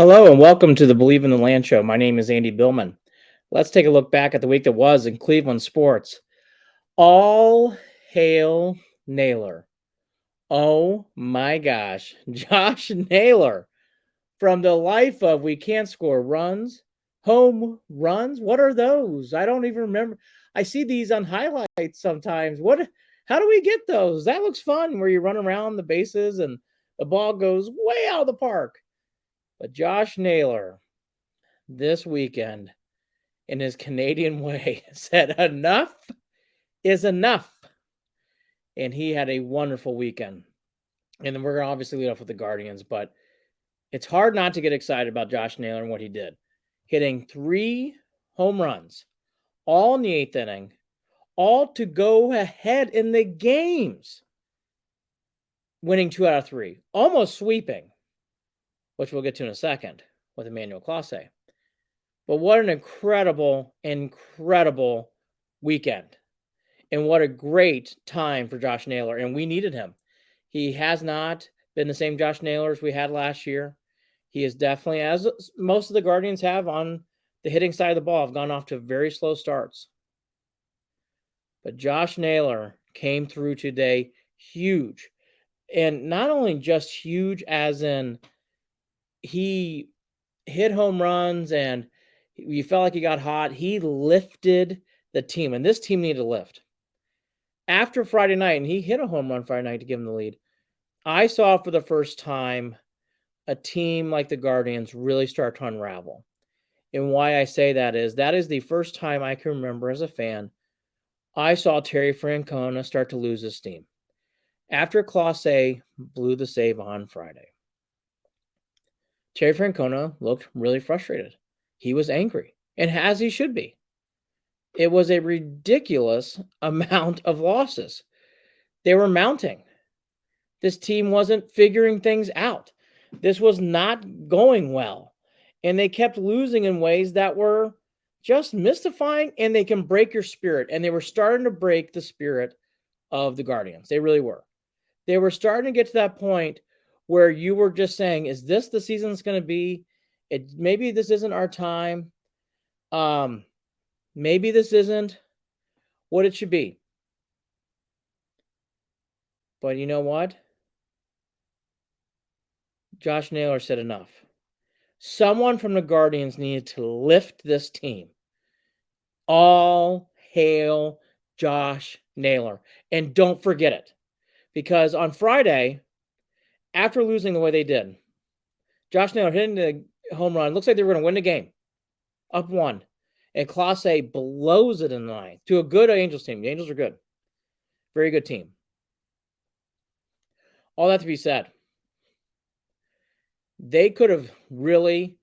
Hello and welcome to the Believe in the Land show. My name is Andy Billman. Let's take a look back at the week that was in Cleveland sports. All hail Naylor. Oh my gosh. Josh Naylor from the life of we can't score runs, home runs. What are those? I don't even remember. I see these on highlights sometimes. How do we get those? That looks fun where you run around the bases and the ball goes way out of the park. But Josh Naylor this weekend, in his Canadian way, said enough is enough. And he had a wonderful weekend. And then we're going to obviously lead off with the Guardians, but it's hard not to get excited about Josh Naylor and what he did. Hitting 3 home runs, all in the 8th inning, all to go ahead in the games. Winning 2 out of 3, almost sweeping, which we'll get to in a second with Emmanuel Clase. But what an incredible weekend. And what a great time for Josh Naylor. And we needed him. He has not been the same Josh Naylor as we had last year. He is definitely, as most of the Guardians have on the hitting side of the ball, have gone off to very slow starts. But Josh Naylor came through today huge. And not only just huge as in he hit home runs and you felt like he got hot. He lifted the team, and this team needed a lift. After Friday night, and he hit a home run Friday night to give him the lead, I saw for the first time a team like the Guardians really start to unravel. And why I say that is the first time I can remember as a fan, I saw Terry Francona start to lose his steam. After Clase blew the save on Friday, Terry Francona looked really frustrated. He was angry, and as he should be. It was a ridiculous amount of losses. They were mounting. This team wasn't figuring things out. This was not going well. And they kept losing in ways that were just mystifying, and they can break your spirit. And they were starting to break the spirit of the Guardians. They really were. They were starting to get to that point where you were just saying, is this the season it's going to be? Maybe this isn't our time. Maybe this isn't what it should be. But you know what? Josh Naylor said enough. Someone from the Guardians needed to lift this team. All hail Josh Naylor. And don't forget it. Because on Friday, after losing the way they did, Josh Naylor hitting the home run. Looks like they were going to win the game. Up 1. And Clase blows it in the 9th to a good Angels team. The Angels are good. Very good team. All that to be said, they could have really,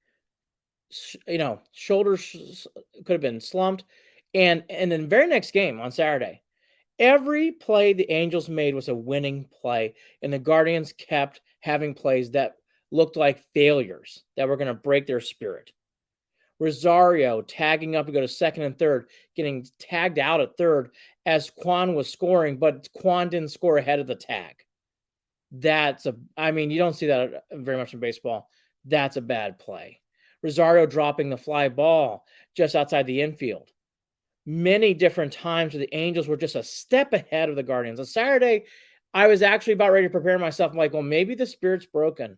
shoulders could have been slumped. And in the very next game on Saturday, every play the Angels made was a winning play. And the Guardians kept having plays that looked like failures that were going to break their spirit. Rosario tagging up to go to second and third, getting tagged out at third as Quan was scoring, but Quan didn't score ahead of the tag. You don't see that very much in baseball. That's a bad play. Rosario dropping the fly ball just outside the infield. Many different times where the Angels were just a step ahead of the Guardians. On Saturday, I was actually about ready to prepare myself. I'm like, well, maybe the spirit's broken.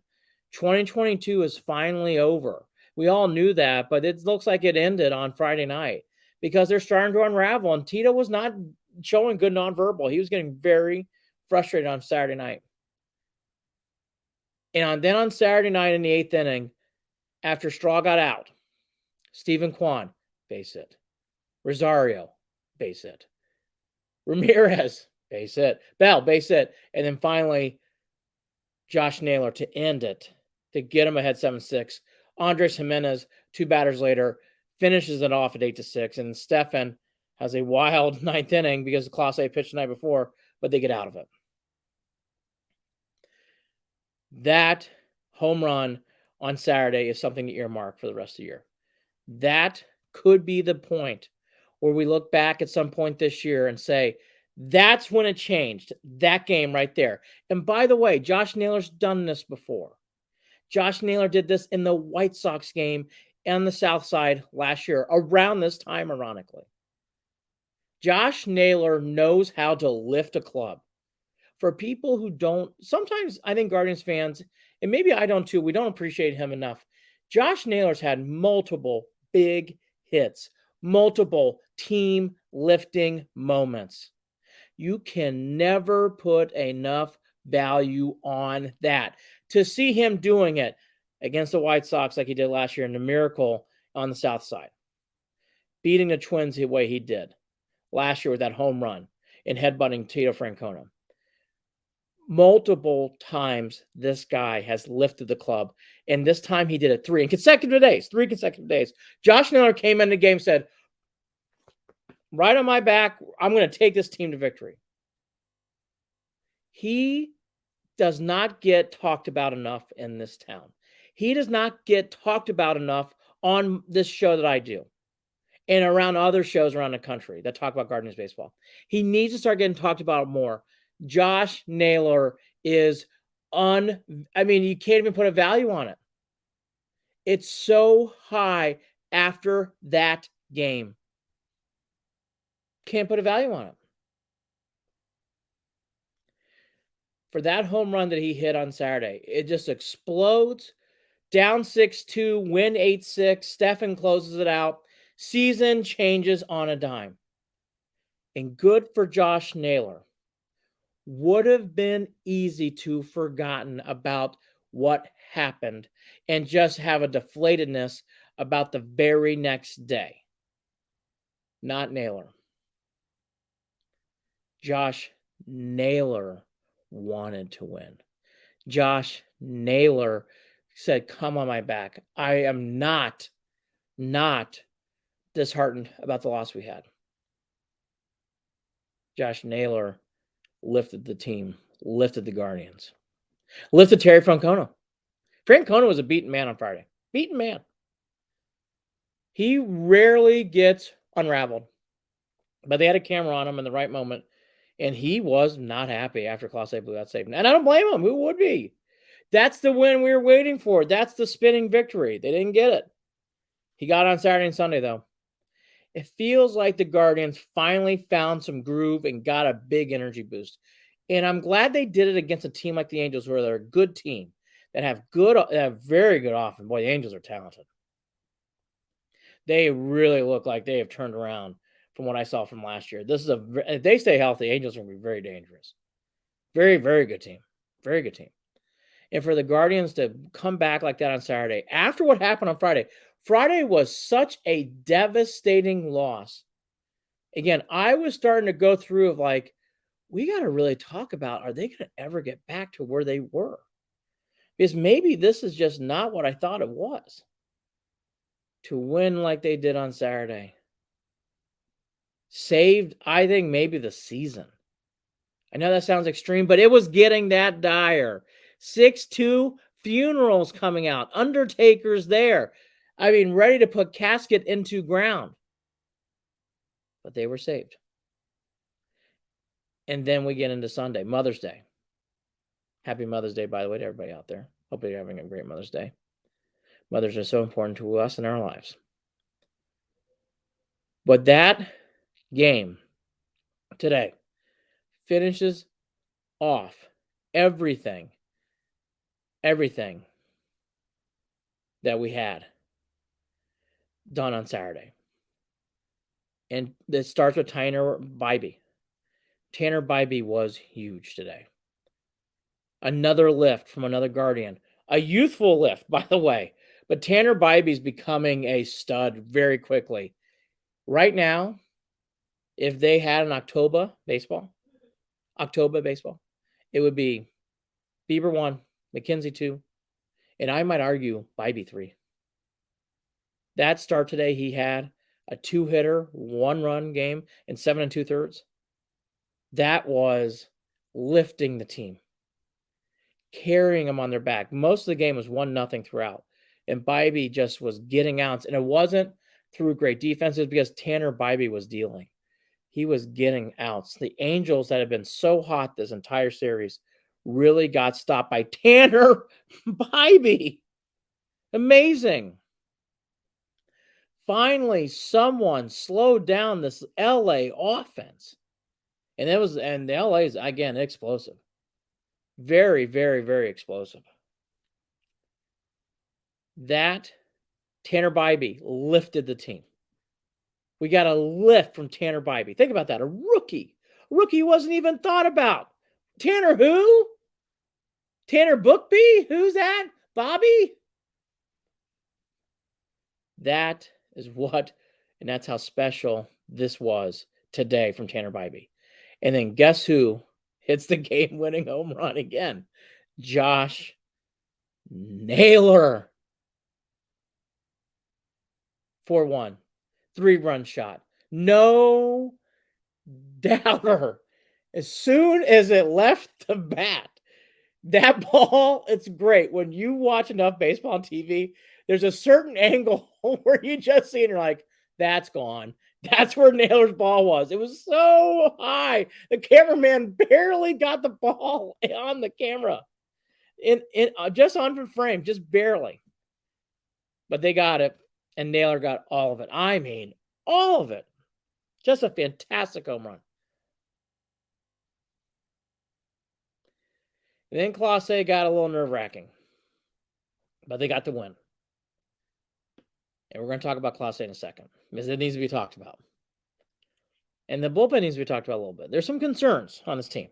2022 is finally over. We all knew that, but it looks like it ended on Friday night because they're starting to unravel. And Tito was not showing good nonverbal. He was getting very frustrated on Saturday night. And then on Saturday night in the 8th inning, after Straw got out, Stephen Kwan, base hit. Rosario, base hit. Ramirez, base hit. Bell, base hit. And then finally, Josh Naylor to end it, to get him ahead 7-6. Andres Jimenez, 2 batters later, finishes it off at 8-6. And Stefan has a wild 9th inning because Clase pitched the night before, but they get out of it. That home run on Saturday is something to earmark for the rest of the year. That could be the point where we look back at some point this year and say, that's when it changed. That game right there. And by the way, Josh Naylor's done this before. Josh Naylor did this in the White Sox game on the South Side last year, around this time, ironically. Josh Naylor knows how to lift a club. For people who don't, sometimes I think Guardians fans, and maybe I don't too, we don't appreciate him enough. Josh Naylor's had multiple big hits, multiple team lifting moments. You can never put enough value on that. To see him doing it against the White Sox like he did last year in the Miracle on the South Side, beating the Twins the way he did last year with that home run and headbutting Tito Francona. Multiple times this guy has lifted the club, and this time he did it 3 consecutive days. Josh Naylor came in the game, said, right on my back, I'm going to take this team to victory. He does not get talked about enough in this town. He does not get talked about enough on this show that I do and around other shows around the country that talk about Guardians baseball. He needs to start getting talked about more. Josh Naylor is you can't even put a value on it. It's so high after that game. Can't put a value on it. For that home run that he hit on Saturday, it just explodes. Down 6-2, win 8-6. Stephen closes it out. Season changes on a dime. And good for Josh Naylor. Would have been easy to forgotten about what happened and just have a deflatedness about the very next day. Not Naylor. Josh Naylor wanted to win. Josh Naylor said, come on my back. I am not disheartened about the loss we had. Josh Naylor lifted the team, lifted the Guardians, lifted Terry Francona. Francona was a beaten man on Friday. Beaten man. He rarely gets unraveled, but they had a camera on him in the right moment, and he was not happy after Clase blew that save. And I don't blame him. Who would be? That's the win we were waiting for. That's the spinning victory. They didn't get it. He got on Saturday and Sunday, though. It feels like the Guardians finally found some groove and got a big energy boost. And I'm glad they did it against a team like the Angels, where they're a good team that have very good offense. Boy, the Angels are talented. They really look like they have turned around from what I saw from last year. If they stay healthy, Angels are going to be very dangerous. Very, very good team. Very good team. And for the Guardians to come back like that on Saturday, after what happened on Friday, Friday was such a devastating loss. Again, I was starting to go through of like, we got to really talk about, are they going to ever get back to where they were? Because maybe this is just not what I thought it was. To win like they did on Saturday saved, I think, maybe the season. I know that sounds extreme, but it was getting that dire. 6-2, funerals coming out, undertakers there. I mean, ready to put casket into ground. But they were saved. And then we get into Sunday, Mother's Day. Happy Mother's Day, by the way, to everybody out there. Hope you're having a great Mother's Day. Mothers are so important to us in our lives. But that game today finishes off everything that we had done on Saturday. And it starts with Tanner Bybee. Tanner Bybee was huge today. Another lift from another Guardian. A youthful lift, by the way. But Tanner Bybee is becoming a stud very quickly. Right now, if they had an October baseball, it would be Bieber 1, McKenzie 2, and I might argue Bybee 3. That start today, he had a 2-hitter, 1-run game in 7 2/3. That was lifting the team, carrying them on their back. Most of the game was 1-0 throughout, and Bybee just was getting outs, and it wasn't through great defenses because Tanner Bybee was dealing. He was getting outs. The Angels that have been so hot this entire series really got stopped by Tanner Bybee. Amazing. Finally, someone slowed down this LA offense. And the LA is again explosive. Very, very, very explosive. That Tanner Bybee lifted the team. We got a lift from Tanner Bybee. Think about that. A rookie. Rookie wasn't even thought about. Tanner who? Tanner Bookby? Who's that? Bobby? That is what, and that's how special this was today from Tanner Bybee. And then guess who hits the game-winning home run again? Josh Naylor. 4-1. 3-run shot. No doubter. As soon as it left the bat, that ball, it's great. When you watch enough baseball on TV, there's a certain angle where you just see it and you're like, that's gone. That's where Naylor's ball was. It was so high. The cameraman barely got the ball on the camera. Just on the frame, just barely. But they got it, and Naylor got all of it. I mean, all of it. Just a fantastic home run. And then Class A got a little nerve-wracking. But they got the win. And we're going to talk about Class A in a second, because it needs to be talked about. And the bullpen needs to be talked about a little bit. There's some concerns on this team.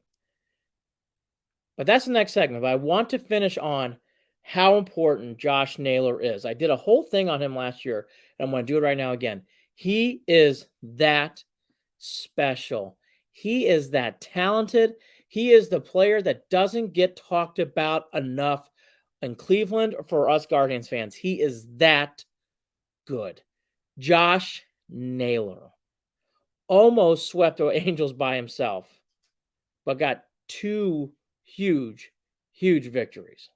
But that's the next segment. But I want to finish on how important Josh Naylor is. I did a whole thing on him last year, and I'm going to do it right now again. He is that special. He is that talented. He is the player that doesn't get talked about enough in Cleveland or for us Guardians fans. He is that good. Josh Naylor almost swept the Angels by himself, but got 2 huge, huge victories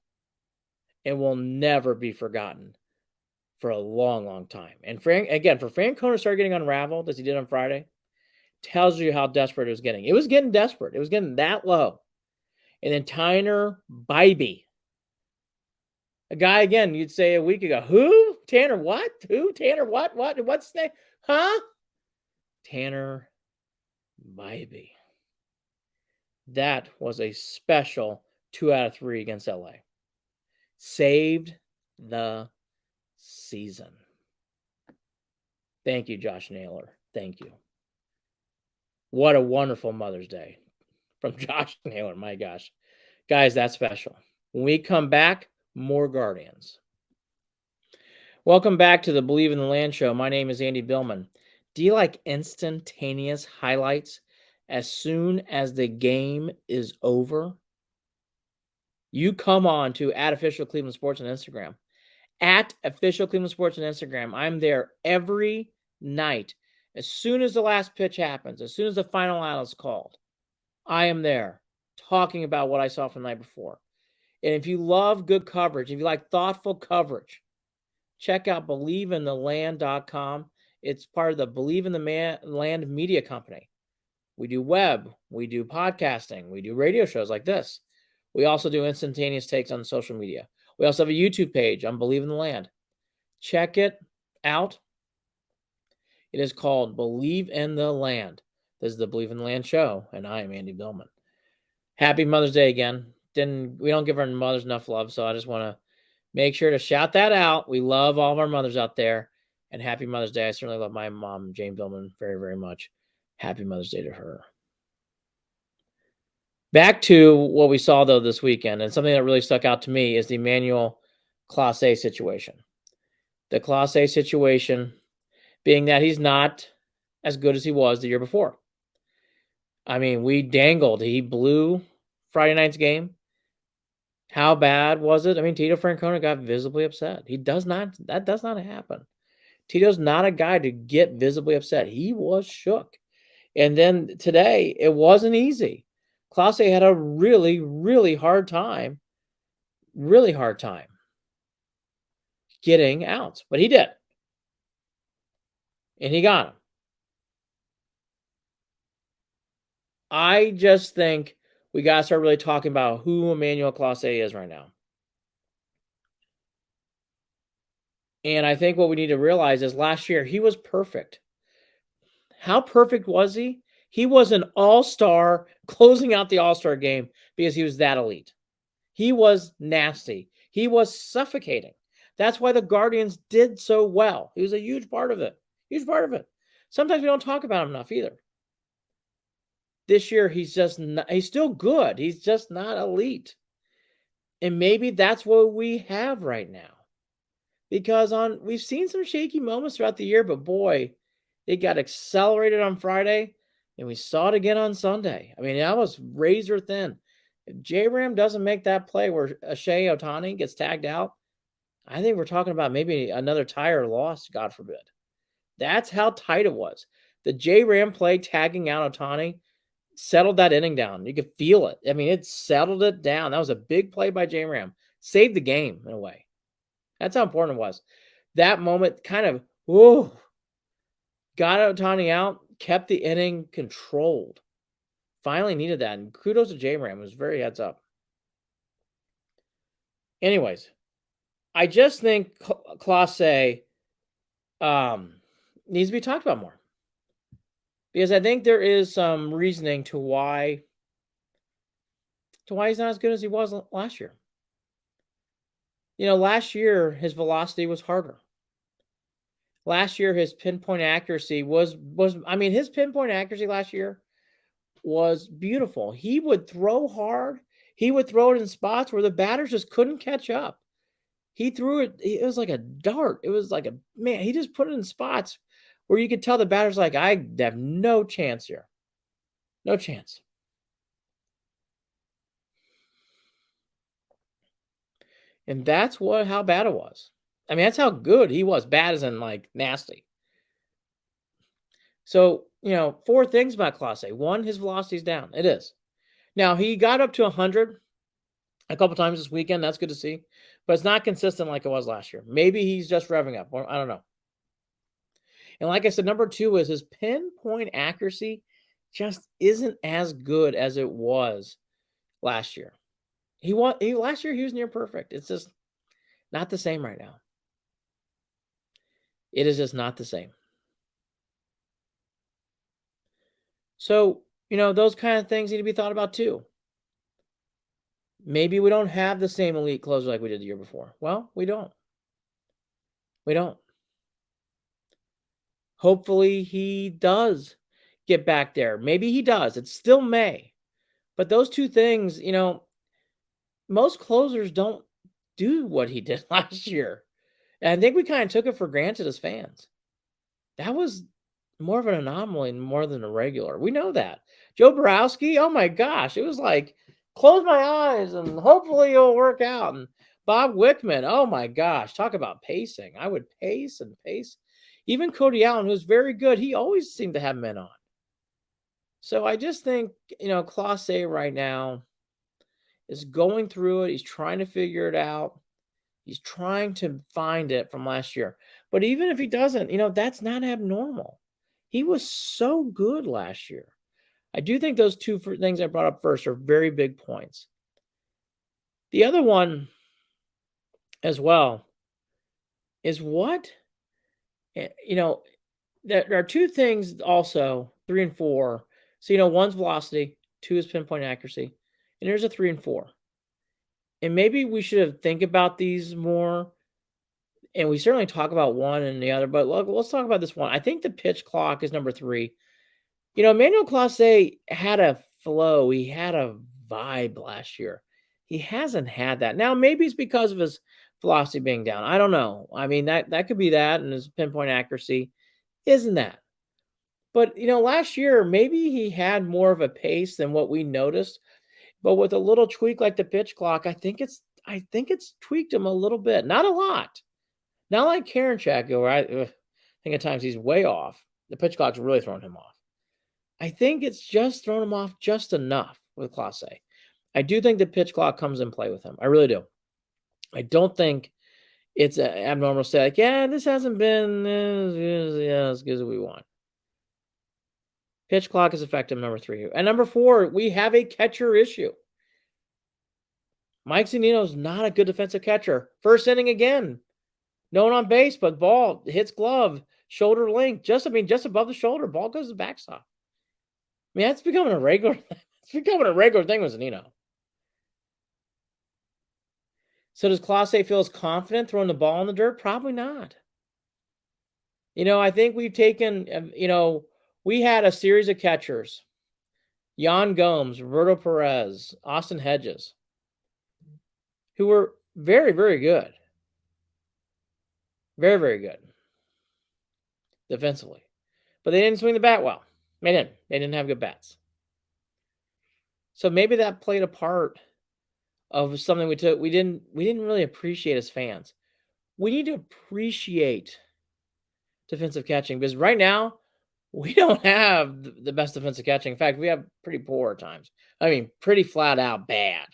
and will never be forgotten for a long, long time. And for Francona to start getting unraveled as he did on Friday, tells you how desperate it was getting. It was getting desperate. It was getting that low. And then Tanner Bybee, a guy, again, you'd say a week ago, who? Tanner what? Who? Tanner what? What? What's the name? Huh? Tanner Bybee. That was a special 2 out of 3 against LA. Saved the season. Thank you, Josh Naylor. Thank you. What a wonderful Mother's Day from Josh Naylor. My gosh. Guys, that's special. When we come back, more Guardians. Welcome back to the Believe in the Land show. My name is Andy Billman. Do you like instantaneous highlights as soon as the game is over? You come on to @official Cleveland Sports on Instagram. @official Cleveland Sports on Instagram. I'm there every night. As soon as the last pitch happens, as soon as the final out is called, I am there talking about what I saw from the night before. And if you love good coverage, if you like thoughtful coverage, check out BelieveInTheLand.com. It's part of the Believe in the Land media company. We do web, we do podcasting, we do radio shows like this. We also do instantaneous takes on social media. We also have a YouTube page on Believe in the Land. Check it out. It is called Believe in the Land. This is the Believe in the Land show, and I am Andy Billman. Happy Mother's Day again. We don't give our mothers enough love, so I just want to make sure to shout that out. We love all of our mothers out there, and happy Mother's Day. I certainly love my mom, Jane Billman, very, very much. Happy Mother's Day to her. Back to what we saw, though, this weekend, and something that really stuck out to me is the Emmanuel Class A situation. The Class A situation being that he's not as good as he was the year before. I mean, we dangled. He blew Friday night's game. How bad was it? I mean, Tito Francona got visibly upset. That does not happen. Tito's not a guy to get visibly upset. He was shook. And then today, it wasn't easy. Class A had a really, really hard time getting outs, but he did. And he got them. I just think we got to start really talking about who Emmanuel Clase is right now. And I think what we need to realize is last year he was perfect. How perfect was he? He was an all-star closing out the all-star game because he was that elite. He was nasty. He was suffocating. That's why the Guardians did so well. He was a huge part of it. Huge part of it. Sometimes we don't talk about him enough either. This year, he's just not, he's still good. He's just not elite. And maybe that's what we have right now. Because we've seen some shaky moments throughout the year, but boy, it got accelerated on Friday, and we saw it again on Sunday. I mean, that was razor thin. If J-Ram doesn't make that play where Shea Otani gets tagged out, I think we're talking about maybe another tie or loss, God forbid. That's how tight it was. The J-Ram play tagging out Otani settled that inning down. You could feel it. I mean, it settled it down. That was a big play by J-Ram. Saved the game in a way. That's how important it was. That moment kind of, whoa, got Otani out, kept the inning controlled. Finally needed that. And kudos to J-Ram. It was very heads up. Anyways, I just think Clase needs to be talked about more. Because I think there is some reasoning to why he's not as good as he was last year. You know, last year his velocity was harder. Last year his pinpoint accuracy was I mean, his pinpoint accuracy last year was beautiful. He would throw hard. He would throw it in spots where the batters just couldn't catch up. He threw it. It was like a dart. It was like he just put it in spots where you could tell the batter's like, I have no chance here. No chance. And that's how bad it was. I mean, that's how good he was. Bad as in like nasty. So, you know, 4 things about Clase. 1, his velocity's down. It is. Now, he got up to 100 a couple times this weekend. That's good to see. But it's not consistent like it was last year. Maybe he's just revving up. I don't know. And like I said, number 2 is his pinpoint accuracy just isn't as good as it was last year. Last year he was near perfect. It's just not the same right now. It is just not the same. So, you know, those kind of things need to be thought about too. Maybe we don't have the same elite closer like we did the year before. Well, we don't. We don't. Hopefully he does get back there. Maybe he does. It's still May. But those 2 things, you know, most closers don't do what he did last year. And I think we kind of took it for granted as fans. That was more of an anomaly more than a regular. We know that. Joe Borowski, oh my gosh, it was like, close my eyes and hopefully it'll work out. And Bob Wickman, oh my gosh, talk about pacing. I would pace and pace. Even Cody Allen, who's very good, he always seemed to have men on. So I just think, you know, Clase right now is going through it. He's trying to figure it out. He's trying to find it from last year. But even if he doesn't, you know, that's not abnormal. He was so good last year. I do think those 2 things I brought up first are very big points. The other one as well is you know, there are 2 things also, 3 and 4. So, you know, 1's velocity, 2 is pinpoint accuracy, and there's a 3 and 4. And maybe we should think about these more. And we certainly talk about one and the other, but let's talk about this one. I think the pitch clock is number 3. You know, Emmanuel Clase had a flow. He had a vibe last year. He hasn't had that. Now, maybe it's because of his velocity being down. I don't know. I mean, that could be that, and his pinpoint accuracy isn't that. But, you know, last year, maybe he had more of a pace than what we noticed. But with a little tweak like the pitch clock, I think it's tweaked him a little bit. Not a lot. Not like Karinchak, where I think at times he's way off. The pitch clock's really thrown him off. I think it's just thrown him off just enough with Clase. I do think the pitch clock comes in play with him. I really do. I don't think it's abnormal to say, like, yeah, this hasn't been as good as we want. Pitch clock is effective, number 3. And number 4, we have a catcher issue. Mike Zunino's not a good defensive catcher. First inning again. No one on base, but ball hits glove, shoulder length, just above the shoulder. Ball goes to the backstop. I mean, that's becoming a regular. It's becoming a regular thing with Zunino. So does Clase feel as confident throwing the ball in the dirt? Probably not. I think we've taken. We had a series of catchers: Yan Gomes, Roberto Perez, Austin Hedges, who were very, very good. Very, very good defensively. But they didn't swing the bat well. They didn't. They didn't have good bats. So maybe that played a part of something we took. We didn't really appreciate as fans. We need to appreciate defensive catching because right now we don't have the best defensive catching. In fact, we have pretty poor at times. I mean, pretty flat out bad.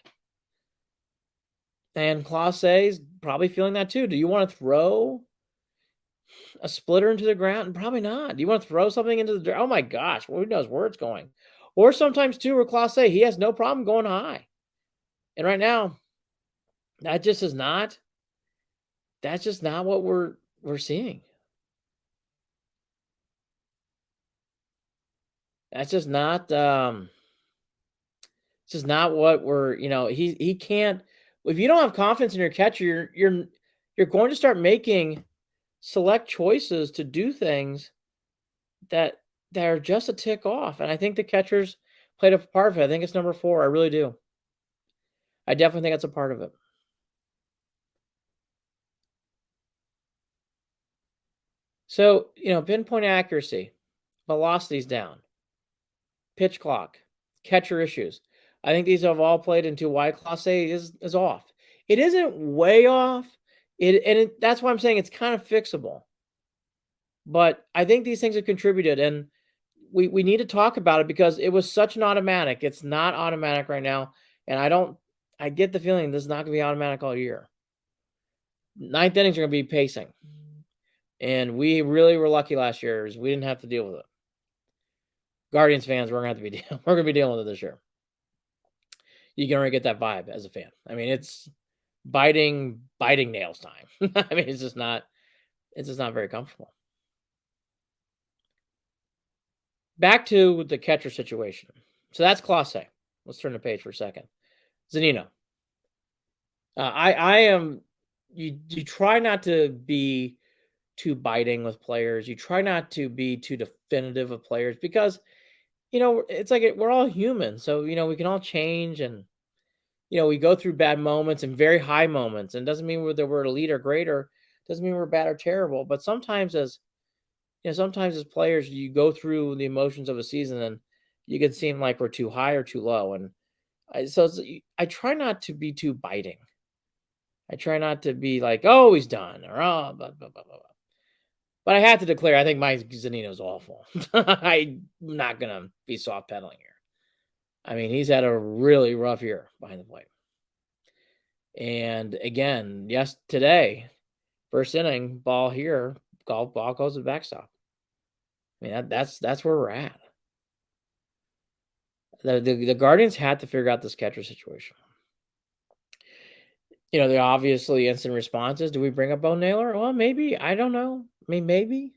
And Clase is probably feeling that too. Do you want to throw a splitter into the ground? Probably not. Do you want to throw something into the dirt? Oh my gosh, who knows where it's going? Or sometimes too, where Clase, he has no problem going high. And right now, that's just not what we're seeing. That's just not it's just not what we're, he can't. If you don't have confidence in your catcher, you're going to start making select choices to do things that are just a tick off. And I think the catchers played a part of it. I think it's number 4. I really do. I definitely think that's a part of it. So, pinpoint accuracy, velocity's down, pitch clock, catcher issues. I think these have all played into why Clase is off. It isn't way off. That's why I'm saying it's kind of fixable. But I think these things have contributed, and we need to talk about it because it was such an automatic. It's not automatic right now, and I get the feeling this is not going to be automatic all year. 9th innings are going to be pacing, and we really were lucky last year is we didn't have to deal with it. Guardians fans, we're going to be dealing with it this year. You can already get that vibe as a fan. I mean, it's biting nails time. I mean, it's just not very comfortable. Back to the catcher situation. So that's Clase. Let's turn the page for a second. Zunino. I am. You try not to be too biting with players. You try not to be too definitive of players because, it's like we're all human. So, we can all change and, we go through bad moments and very high moments. And it doesn't mean whether we're elite or great or doesn't mean we're bad or terrible. But sometimes as players, you go through the emotions of a season and you can seem like we're too high or too low. And I try not to be too biting. I try not to be like, oh, he's done or oh, blah, blah, blah, blah. But I have to declare, I think Mike Zunino's awful. I'm not going to be soft pedaling here. I mean, he's had a really rough year behind the plate. And again, today, first inning, ball here, ball goes to the backstop. I mean, that's where we're at. The Guardians had to figure out this catcher situation. They're obviously instant responses. Do we bring up Bo Naylor? Well, maybe. I don't know. I mean, maybe.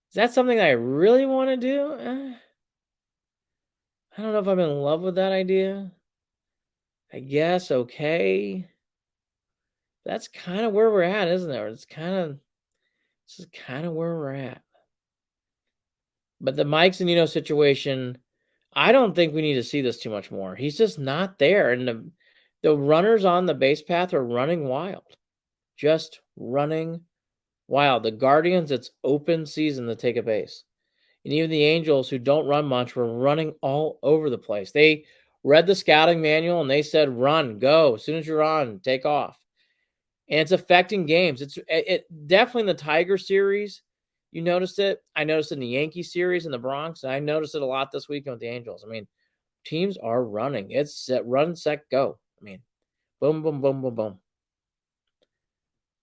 Is that something I really want to do? I don't know if I'm in love with that idea. I guess, okay. That's kind of where we're at, isn't it? This is kind of where we're at. But the Mike Zunino situation, I don't think we need to see this too much more. He's just not there. And the runners on the base path are running wild. Just running wild. The Guardians, it's open season to take a base. And even the Angels, who don't run much, were running all over the place. They read the scouting manual and they said, run, go. As soon as you're on, take off. And it's affecting games. It definitely in the Tiger series, you noticed it. I noticed it in the Yankee series in the Bronx. And I noticed it a lot this weekend with the Angels. I mean, teams are running. It's set, run, set, go. I mean, boom, boom, boom, boom, boom.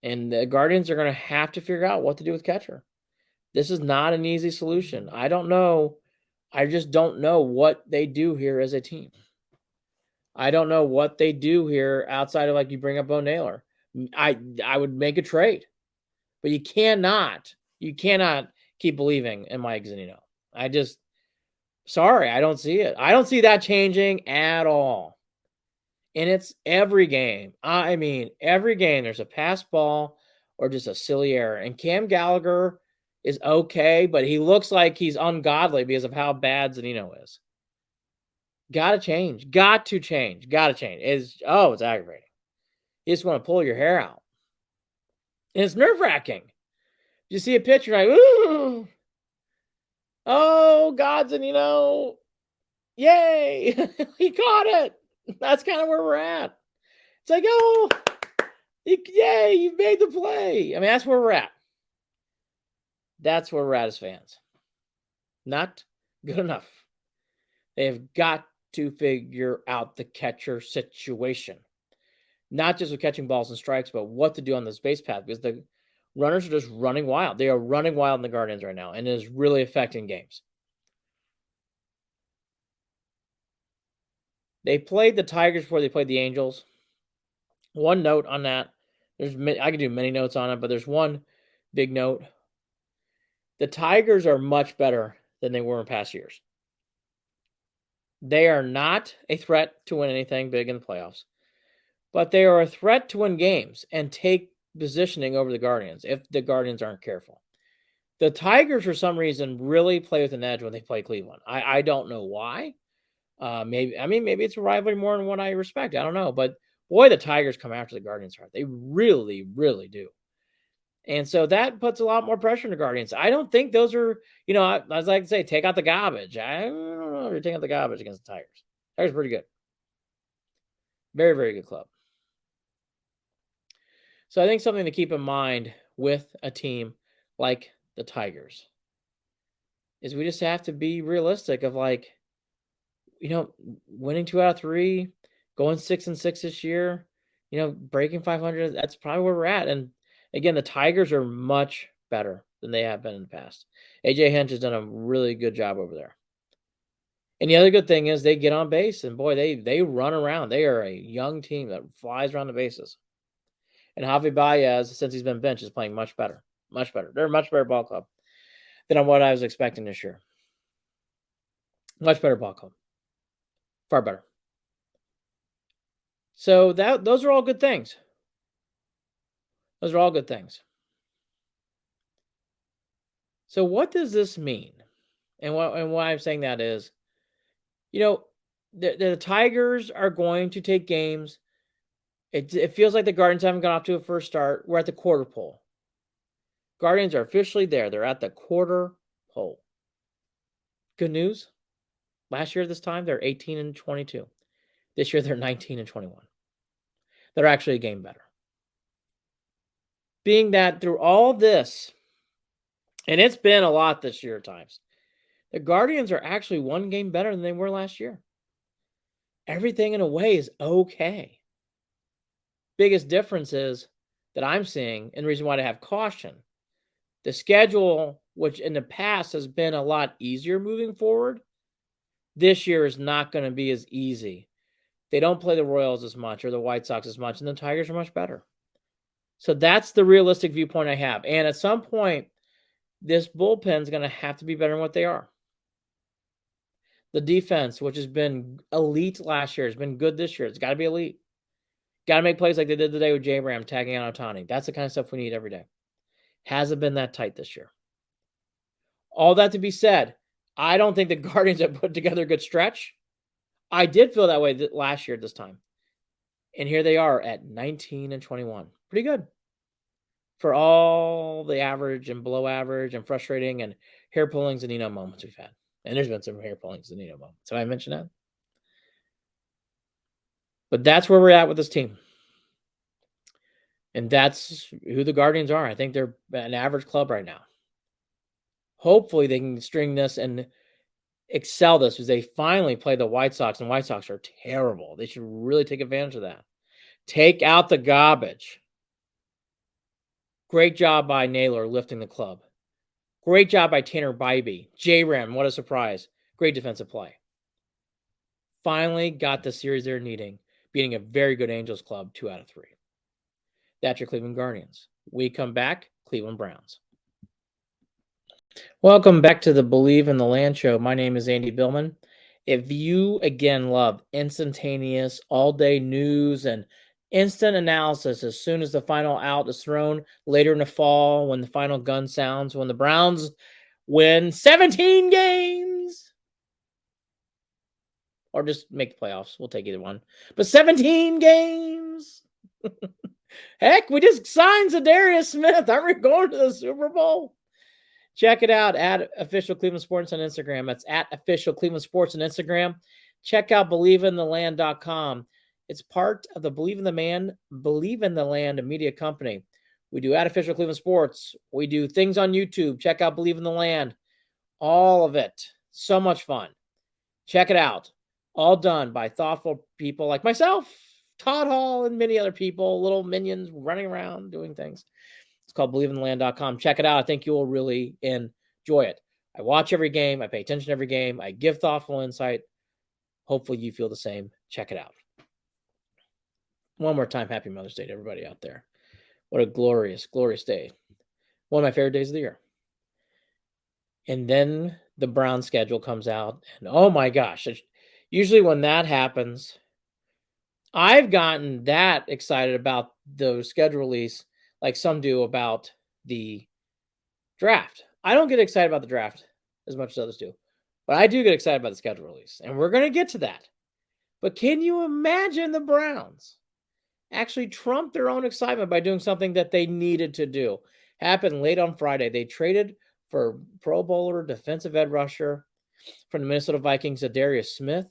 And the Guardians are going to have to figure out what to do with catcher. This is not an easy solution. I don't know I just don't know what they do here as a team. I don't know what they do here outside of, like, you bring up Bo Naylor. I would make a trade, but you cannot keep believing in Mike Zunino. I just sorry, I don't see it. I don't see that changing at all. And it's every game. I mean, every game there's a pass ball or just a silly error. And Cam Gallagher is okay, but he looks like he's ungodly because of how bad Zunino is. Gotta change. Got to change. Gotta change. It's aggravating. You just want to pull your hair out. And it's nerve-wracking. You see a picture like, ooh, oh, God's yay, he caught it. That's kind of where we're at. It's like, oh, yay, you made the play. I mean, that's where we're at. That's where we're at as fans. Not good enough. They have got to figure out the catcher situation. Not just with catching balls and strikes, but what to do on this base path because the runners are just running wild. They are running wild in the Guardians right now, and it is really affecting games. They played the Tigers before they played the Angels. One note on that. I could do many notes on it, but there's one big note. The Tigers are much better than they were in past years. They are not a threat to win anything big in the playoffs, but they are a threat to win games and take positioning over the Guardians if the Guardians aren't careful. The Tigers, for some reason, really play with an edge when they play Cleveland. I don't know why. Maybe it's a rivalry more than what I respect. I don't know, but boy, the Tigers come after the Guardians hard. They really, really do. And so that puts a lot more pressure on the Guardians. I don't think those are, as I like to say, take out the garbage. I don't know if you're taking out the garbage against the Tigers. Tigers are pretty good. Very, very good club. So I think something to keep in mind with a team like the Tigers is we just have to be realistic of winning 2 out of 3, going 6-6 this year, breaking 500. That's probably where we're at. And again, the Tigers are much better than they have been in the past. AJ Hinch has done a really good job over there. And the other good thing is they get on base, and boy, they run around. They are a young team that flies around the bases. And Javi Baez, since he's been benched, is playing much better. Much better. They're a much better ball club than what I was expecting this year. Much better ball club. Far better. So those are all good things. Those are all good things. So what does this mean? And why I'm saying that is, the Tigers are going to take games. It feels like the Guardians haven't got off to a first start. We're at the quarter pole. Guardians are officially there. They're at the quarter pole. Good news. Last year at this time, they're 18-22. This year, they're 19-21. They're actually a game better. Being that through all this, and it's been a lot this year at times, the Guardians are actually one game better than they were last year. Everything in a way is okay. Biggest difference is that I'm seeing, and the reason why I have caution, the schedule, which in the past has been a lot easier moving forward, this year is not going to be as easy. They don't play the Royals as much or the White Sox as much, and the Tigers are much better. So that's the realistic viewpoint I have. And at some point, this bullpen is going to have to be better than what they are. The defense, which has been elite last year, has been good this year. It's got to be elite. Got to make plays like they did today with J-Ram tagging out Ohtani. That's the kind of stuff we need every day. Hasn't been that tight this year. All that to be said, I don't think the Guardians have put together a good stretch. I did feel that way last year at this time. And here they are at 19-21. Pretty good. For all the average and below average and frustrating and hair pulling Zunino moments we've had. And there's been some hair pulling Zunino moments. Have I mentioned that? But that's where we're at with this team. And that's who the Guardians are. I think they're an average club right now. Hopefully they can string this and excel this because they finally play the White Sox, and White Sox are terrible. They should really take advantage of that. Take out the garbage. Great job by Naylor lifting the club. Great job by Tanner Bybee. J-Ram, what a surprise. Great defensive play. Finally got the series they're needing, beating a very good Angels club 2 out of 3. That's your Cleveland Guardians. We come back, Cleveland Browns. Welcome back to the Believe in the Land show. My name is Andy Billman. If you, again, love instantaneous, all-day news and instant analysis as soon as the final out is thrown later in the fall, when the final gun sounds, when the Browns win 17 games, or just make the playoffs. We'll take either one. But 17 games. Heck, we just signed Za'Darius Smith. Aren't we going to the Super Bowl? Check it out at Official Cleveland Sports on Instagram. That's at Official Cleveland Sports on Instagram. Check out BelieveInTheLand.com. It's part of the Believe in the Land media company. We do at Official Cleveland Sports. We do things on YouTube. Check out Believe in the Land. All of it. So much fun. Check it out. All done by thoughtful people like myself, Todd Hall, and many other people, little minions running around doing things. It's called BelieveInTheLand.com. Check it out. I think you will really enjoy it. I watch every game. I pay attention to every game. I give thoughtful insight. Hopefully you feel the same. Check it out. One more time, happy Mother's Day to everybody out there. What a glorious, glorious day. One of my favorite days of the year. And then the Brown schedule comes out. And oh my gosh. Usually when that happens, I've gotten that excited about the schedule release like some do about the draft. I don't get excited about the draft as much as others do, but I do get excited about the schedule release, and we're going to get to that. But can you imagine the Browns actually trump their own excitement by doing something that they needed to do? Happened late on Friday. They traded for Pro Bowler defensive edge rusher from the Minnesota Vikings, Za'Darius Smith.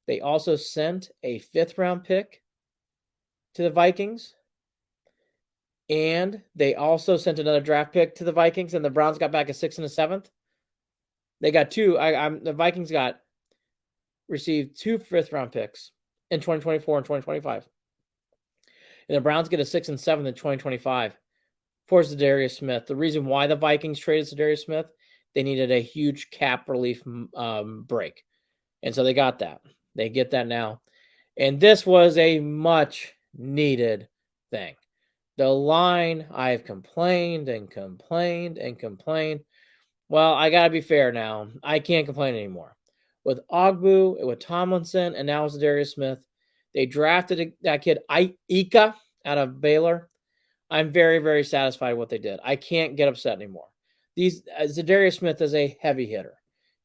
They also sent a 5th-round pick to the Vikings. And they also sent another draft pick to the Vikings, and the Browns got back a 6th and a 7th. They got two. The Vikings received 2 5th-round picks in 2024 and 2025. And the Browns get a 6th and 7th in 2025 for Za'Darius Smith. The reason why the Vikings traded Za'Darius Smith, they needed a huge cap relief break. And so they got that. They get that now. And this was a much needed thing. The line, I've complained and complained and complained. Well, I got to be fair now. I can't complain anymore. With Ogbu, with Tomlinson, and now with Za'Darius Smith, they drafted that kid, Ika, out of Baylor. I'm very, very satisfied with what they did. I can't get upset anymore. Za'Darius Smith is a heavy hitter.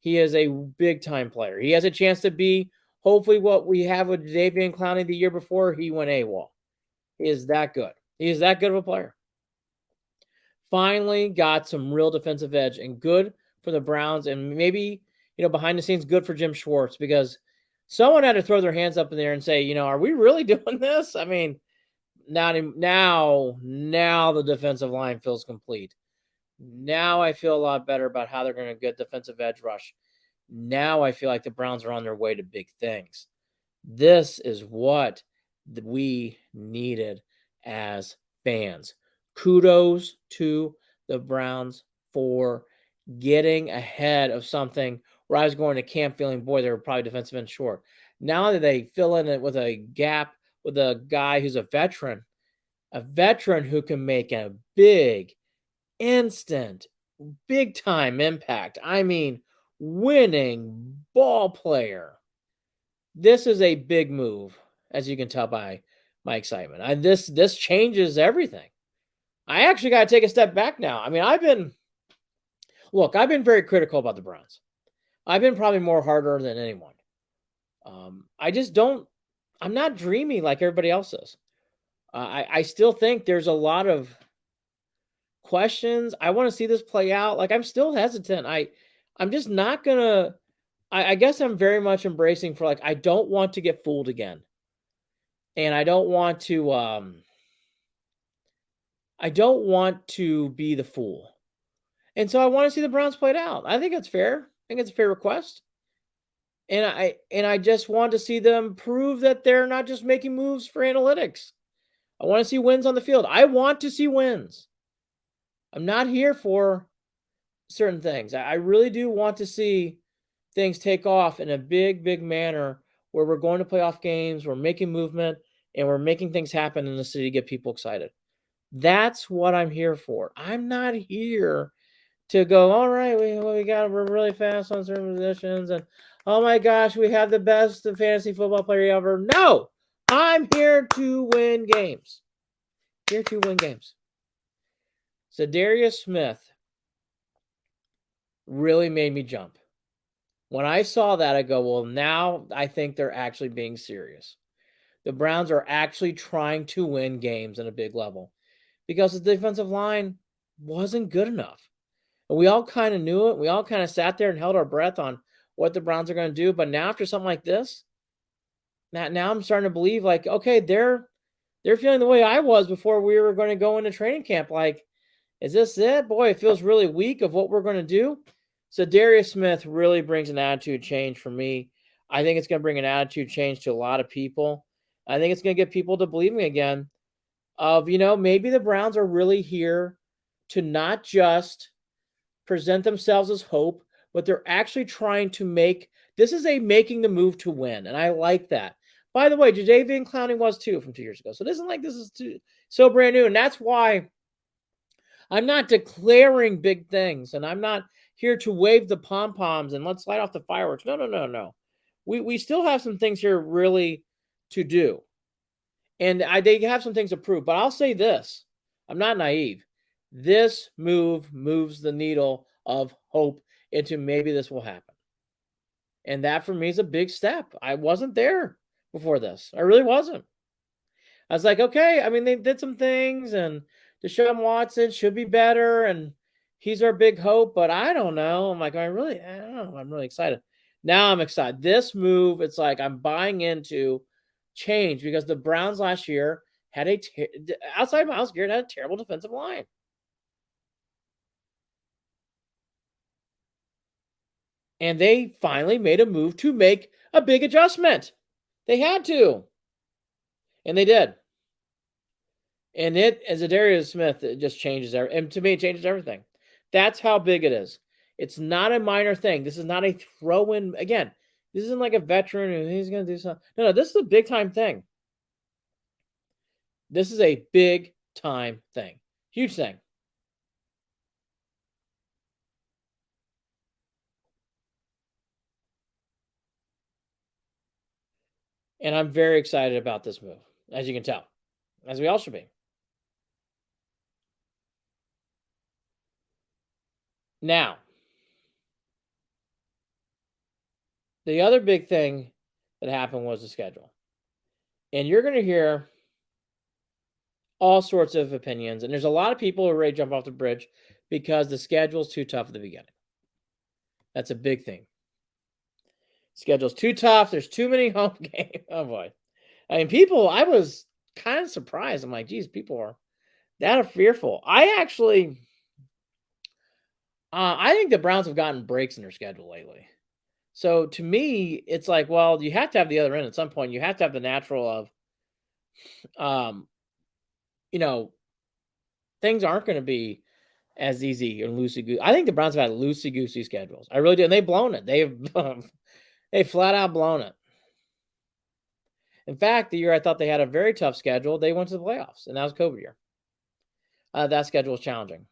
He is a big-time player. He has a chance to be, hopefully, what we have with Davian Clowney the year before he went AWOL. He is that good. He is that good of a player. Finally got some real defensive edge, and good for the Browns, and maybe, behind the scenes, good for Jim Schwartz, because someone had to throw their hands up in there and say, are we really doing this? I mean, now the defensive line feels complete. Now I feel a lot better about how they're going to get defensive edge rush. Now I feel like the Browns are on their way to big things. This is what we needed as fans. Kudos to the Browns for getting ahead of something where I was going to camp feeling, boy, they were probably defensive end short. Now that they fill in it with a gap with a guy who's a veteran who can make a big, instant, big-time impact. I mean, winning ball player. This is a big move, as you can tell by my excitement. This changes everything. I actually got to take a step back now. I mean, I've been very critical about the Browns. I've been probably more harder than anyone. I'm not dreamy like everybody else is. I still think there's a lot of questions. I want to see this play out. Like, I'm still hesitant. I'm just not going to, I guess I'm very much embracing for, I don't want to get fooled again. And I don't want to be the fool. And so I want to see the Browns played out. I think it's fair. I think it's a fair request. And I just want to see them prove that they're not just making moves for analytics. I want to see wins on the field. I want to see wins. I'm not here for certain things. I really do want to see things take off in a big, big manner where we're going to playoff games, we're making movement, and we're making things happen in the city to get people excited. That's what I'm here for. I'm not here to go, all right, we're really fast on certain positions, and oh my gosh, we have the best fantasy football player ever. No, I'm here to win games. Here to win games. Za'Darius Smith really made me jump. When I saw that, I go, well, now I think they're actually being serious. The Browns are actually trying to win games at a big level because the defensive line wasn't good enough. And we all kind of knew it. We all kind of sat there and held our breath on what the Browns are going to do. But now after something like this, now I'm starting to believe like, okay, they're feeling the way I was before we were going to go into training camp. Like, is this it? Boy, it feels really weak of what we're going to do. So Darius Smith really brings an attitude change for me. I think it's going to bring an attitude change to a lot of people. I think it's going to get people to believe me again of, maybe the Browns are really here to not just present themselves as hope, but they're actually trying to making the move to win. And I like that. By the way, Jadeveon Clowney was too from 2 years ago. So it isn't like this is so brand new. And that's why I'm not declaring big things, and I'm not here to wave the pom-poms and let's light off the fireworks. No, no, no, no. We still have some things here really to do. And they have some things to prove. But I'll say this. I'm not naive. This move moves the needle of hope into maybe this will happen. And that for me is a big step. I wasn't there before this. I really wasn't. I was like, okay, I mean, they did some things, and Deshaun Watson should be better, and he's our big hope, but I don't know. I'm like, I don't know. I'm really excited. Now I'm excited. This move, it's like I'm buying into change because the Browns last year had outside Myles Garrett had a terrible defensive line. And they finally made a move to make a big adjustment. They had to. And they did. And as Za'Darius Smith, it just changes everything. And to me, it changes everything. That's how big it is. It's not a minor thing. This is not a throw-in. Again, this isn't like a veteran who he's going to do something. No, this is a big-time thing. This is a big-time thing. Huge thing. And I'm very excited about this move, as you can tell, as we all should be. Now, the other big thing that happened was the schedule. And you're going to hear all sorts of opinions. And there's a lot of people who are ready to jump off the bridge because the schedule's too tough at the beginning. That's a big thing. Schedule's too tough. There's too many home games. Oh, boy. I mean, I was kind of surprised. I'm like, geez, people are that fearful. I think the Browns have gotten breaks in their schedule lately. So to me, it's like, well, you have to have the other end at some point. You have to have the natural of, things aren't going to be as easy or loosey-goosey. I think the Browns have had loosey-goosey schedules. I really do. And they've blown it. They flat out blown it. In fact, the year I thought they had a very tough schedule, they went to the playoffs, and that was COVID year. That schedule was challenging.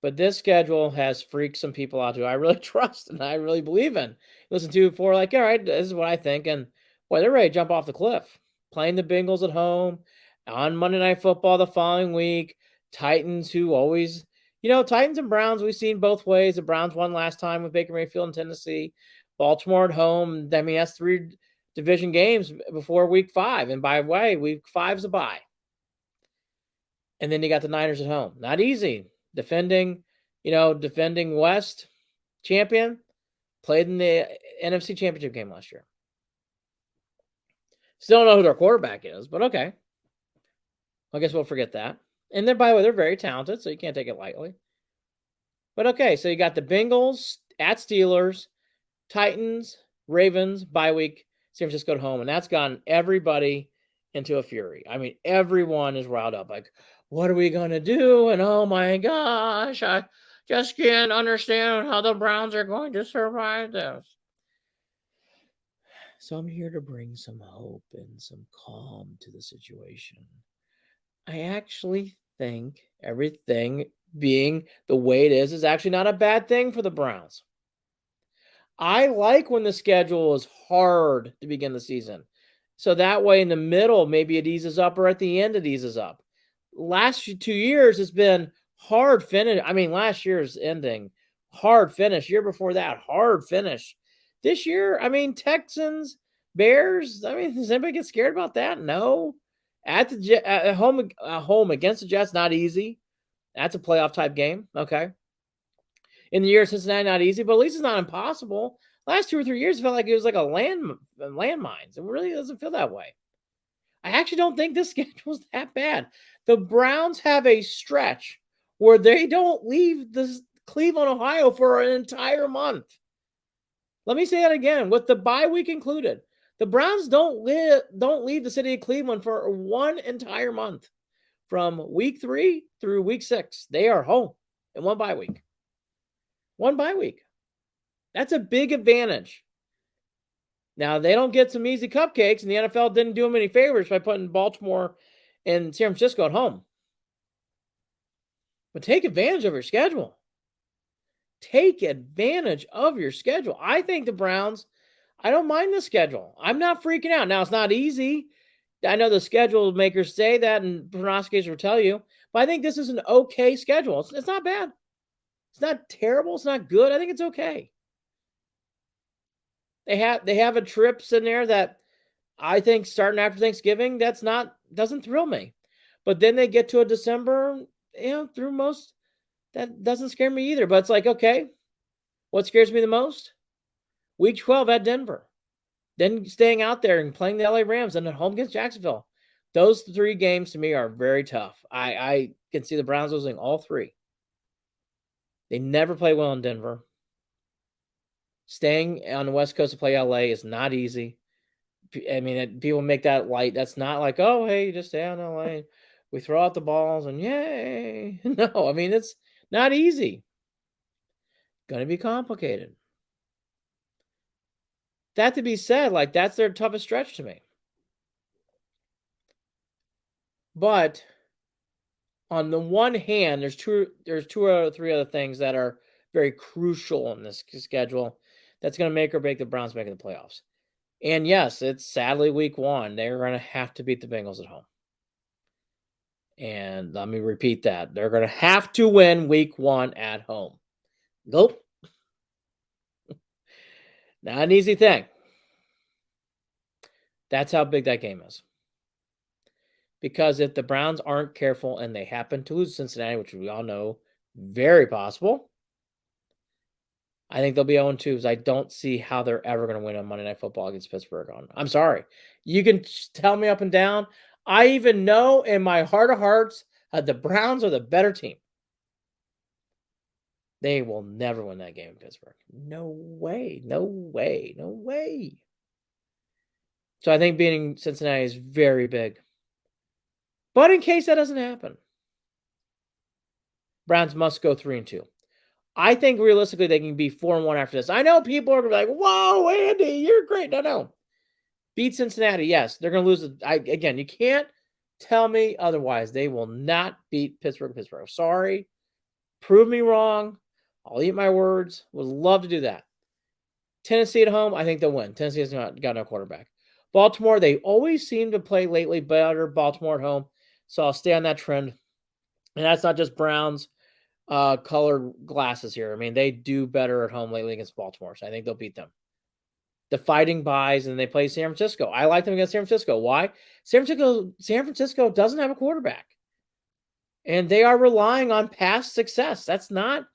But this schedule has freaked some people out who I really trust and I really believe in. Listen to before, like, all right, this is what I think. And boy, they're ready to jump off the cliff. Playing the Bengals at home on Monday Night Football the following week. Titans, who always, Titans and Browns, we've seen both ways. The Browns won last time with Baker Mayfield in Tennessee. Baltimore at home. I mean, that's 3 division games before week 5. And by the way, week 5 is a bye. And then you got the Niners at home. Not easy. Defending West champion, played in the NFC Championship game last year. Still don't know who their quarterback is, but okay. I guess we'll forget that. And then, by the way, they're very talented, so you can't take it lightly. But okay, so you got the Bengals at Steelers, Titans, Ravens, bye week, San Francisco at home, and that's gotten everybody into a fury. I mean, everyone is riled up. Like, what are we going to do? And oh my gosh, Just can't understand how the Browns are going to survive this. So I'm here to bring some hope and some calm to the situation. I actually think everything being the way it is actually not a bad thing for the Browns. I like when the schedule is hard to begin the season. So that way in the middle, maybe it eases up, or at the end, it eases up. Last 2 years, it's been hard finish. I mean, last year's ending, hard finish. Year before that, hard finish. This year, I mean, Texans, Bears. I mean, does anybody get scared about that? No. At home against the Jets, not easy. That's a playoff type game. Okay. In the year of Cincinnati, not easy, but at least it's not impossible. Last 2 or 3 years, it felt like it was like a landmines. It really doesn't feel that way. I actually don't think this schedule is that bad. The Browns have a stretch where they don't leave the Cleveland, Ohio for an entire month. Let me say that again, with the bye week included. The Browns don't leave the city of Cleveland for one entire month. From week 3 through week 6, they are home in one bye week. One bye week. That's a big advantage. Now, they don't get some easy cupcakes, and the NFL didn't do them any favors by putting Baltimore and San Francisco at home. But take advantage of your schedule. Take advantage of your schedule. I think the Browns, I don't mind the schedule. I'm not freaking out. Now, it's not easy. I know the schedule makers say that, and prognosticators will tell you, but I think this is an okay schedule. It's not bad. It's not terrible. It's not good. I think it's okay. They have a trips in there that I think starting after Thanksgiving, doesn't thrill me. But then they get to a December, through most, that doesn't scare me either. But it's like, okay, what scares me the most? Week 12 at Denver. Then staying out there and playing the LA Rams and at home against Jacksonville. Those 3 games to me are very tough. I can see the Browns losing all 3. They never play well in Denver. Staying on the West Coast to play LA is not easy. I mean, people make that light. That's not like, oh, hey, you just stay on LA. We throw out the balls and yay. No, I mean, it's not easy. Going to be complicated. That to be said, like, that's their toughest stretch to me. But on the one hand, there's two or three other things that are very crucial in this schedule that's going to make or break the Browns making the playoffs. And yes, it's sadly week 1. They're going to have to beat the Bengals at home. And let me repeat that. They're going to have to win week 1 at home. Nope. Not an easy thing. That's how big that game is. Because if the Browns aren't careful and they happen to lose Cincinnati, which we all know, very possible, I think they'll be 0-2 because I don't see how they're ever going to win on Monday Night Football against Pittsburgh. I'm sorry. You can tell me up and down. I even know in my heart of hearts the Browns are the better team. They will never win that game in Pittsburgh. No way. No way. No way. So I think beating Cincinnati is very big. But in case that doesn't happen, Browns must go 3-2. I think realistically they can be 4-1 after this. I know people are going to be like, whoa, Andy, you're great. No. Beat Cincinnati, yes. They're going to lose. Again, you can't tell me otherwise. They will not beat Pittsburgh. Sorry. Prove me wrong. I'll eat my words. Would love to do that. Tennessee at home, I think they'll win. Tennessee has got no quarterback. Baltimore, they always seem to play lately better. Baltimore at home. So I'll stay on that trend. And that's not just Browns colored glasses here. I mean, they do better at home lately against Baltimore. So I think they'll beat them. The Fighting buys, and they play San Francisco. I like them against San Francisco. Why? San Francisco doesn't have a quarterback. And they are relying on past success. That's not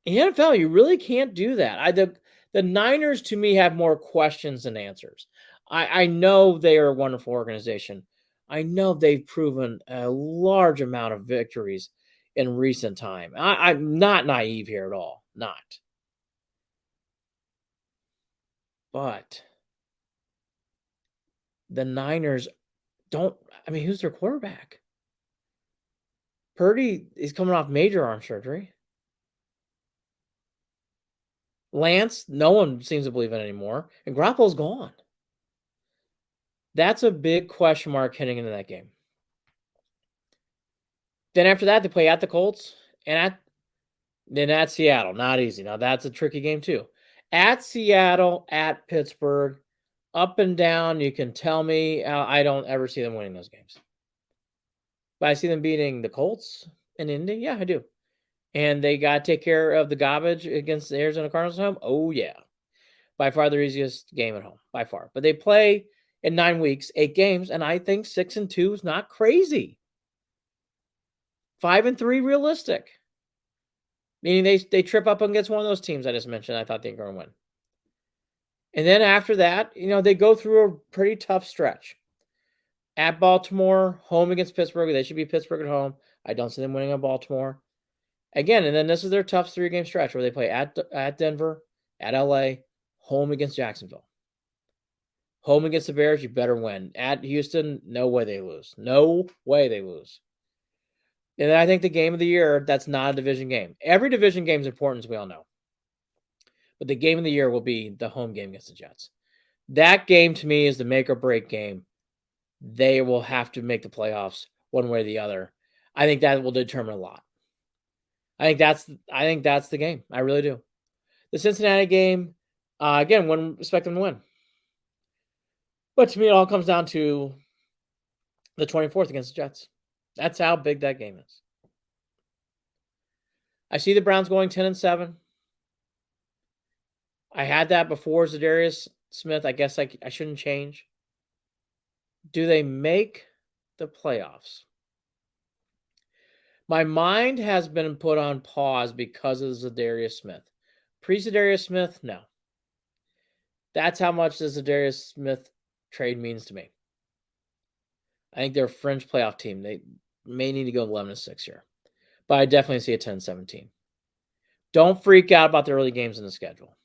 in the NFL, you really can't do that. The Niners, to me, have more questions than answers. I know they are a wonderful organization. I know they've proven a large amount of victories in recent time. I'm not naive here at all. Not. But the Niners who's their quarterback? Purdy is coming off major arm surgery. Lance, no one seems to believe in anymore, and Garoppolo's gone. That's a big question mark heading into that game. Then after that, they play at the Colts and then at Seattle. Not easy. Now that's a tricky game too. At Seattle, at Pittsburgh, up and down. You can tell me I don't ever see them winning those games, but I see them beating the Colts and Indy. Yeah, I do. And they got to take care of the garbage against the Arizona Cardinals at home. Oh yeah, by far their easiest game at home, by far. But they play in 9 weeks, 8 games, and I think 6-2 is not crazy. 5-3 realistic. Meaning they trip up against one of those teams I just mentioned. I thought they were going to win. And then after that, they go through a pretty tough stretch. At Baltimore, home against Pittsburgh. They should be Pittsburgh at home. I don't see them winning at Baltimore. Again, and then this is their tough 3-game stretch where they play at Denver, at LA, home against Jacksonville. Home against the Bears, you better win. At Houston, no way they lose. No way they lose. And I think the game of the year, that's not a division game. Every division game is important, as we all know. But the game of the year will be the home game against the Jets. That game, to me, is the make or break game. They will have to make the playoffs one way or the other. I think that will determine a lot. I think that's the game. I really do. The Cincinnati game, again, wouldn't expect them to win. But to me, it all comes down to the 24th against the Jets. That's how big that game is. I see the Browns going 10-7. I had that before Za'Darius Smith. I guess I shouldn't change. Do they make the playoffs? My mind has been put on pause because of Za'Darius Smith. Pre-Za'Darius Smith, no. That's how much the Za'Darius Smith trade means to me. I think they're a fringe playoff team. They may need to go 11-6 here. But I definitely see a 10-17. Don't freak out about the early games in the schedule.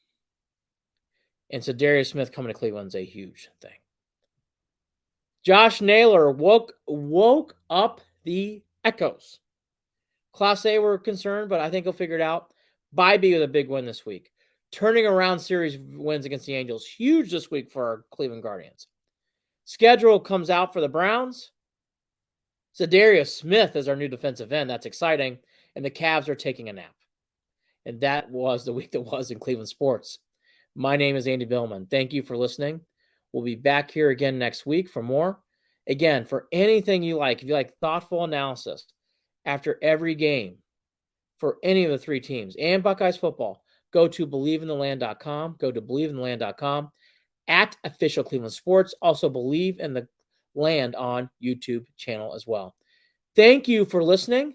And Za'Darius Smith coming to Cleveland is a huge thing. Josh Naylor woke up the echoes. Class A were concerned, but I think he'll figure it out. Bye with a big win this week. Turning around series wins against the Angels. Huge this week for our Cleveland Guardians. Schedule comes out for the Browns. Za'Darius Smith is our new defensive end. That's exciting. And the Cavs are taking a nap. And that was the week that was in Cleveland sports. My name is Andy Billman. Thank you for listening. We'll be back here again next week for more. Again, for anything you like, if you like thoughtful analysis after every game for any of the 3 teams and Buckeyes football, go to believeintheland.com. Go to believeintheland.com at Official Cleveland Sports. Also, Believe in the Land on YouTube channel as well. Thank you for listening.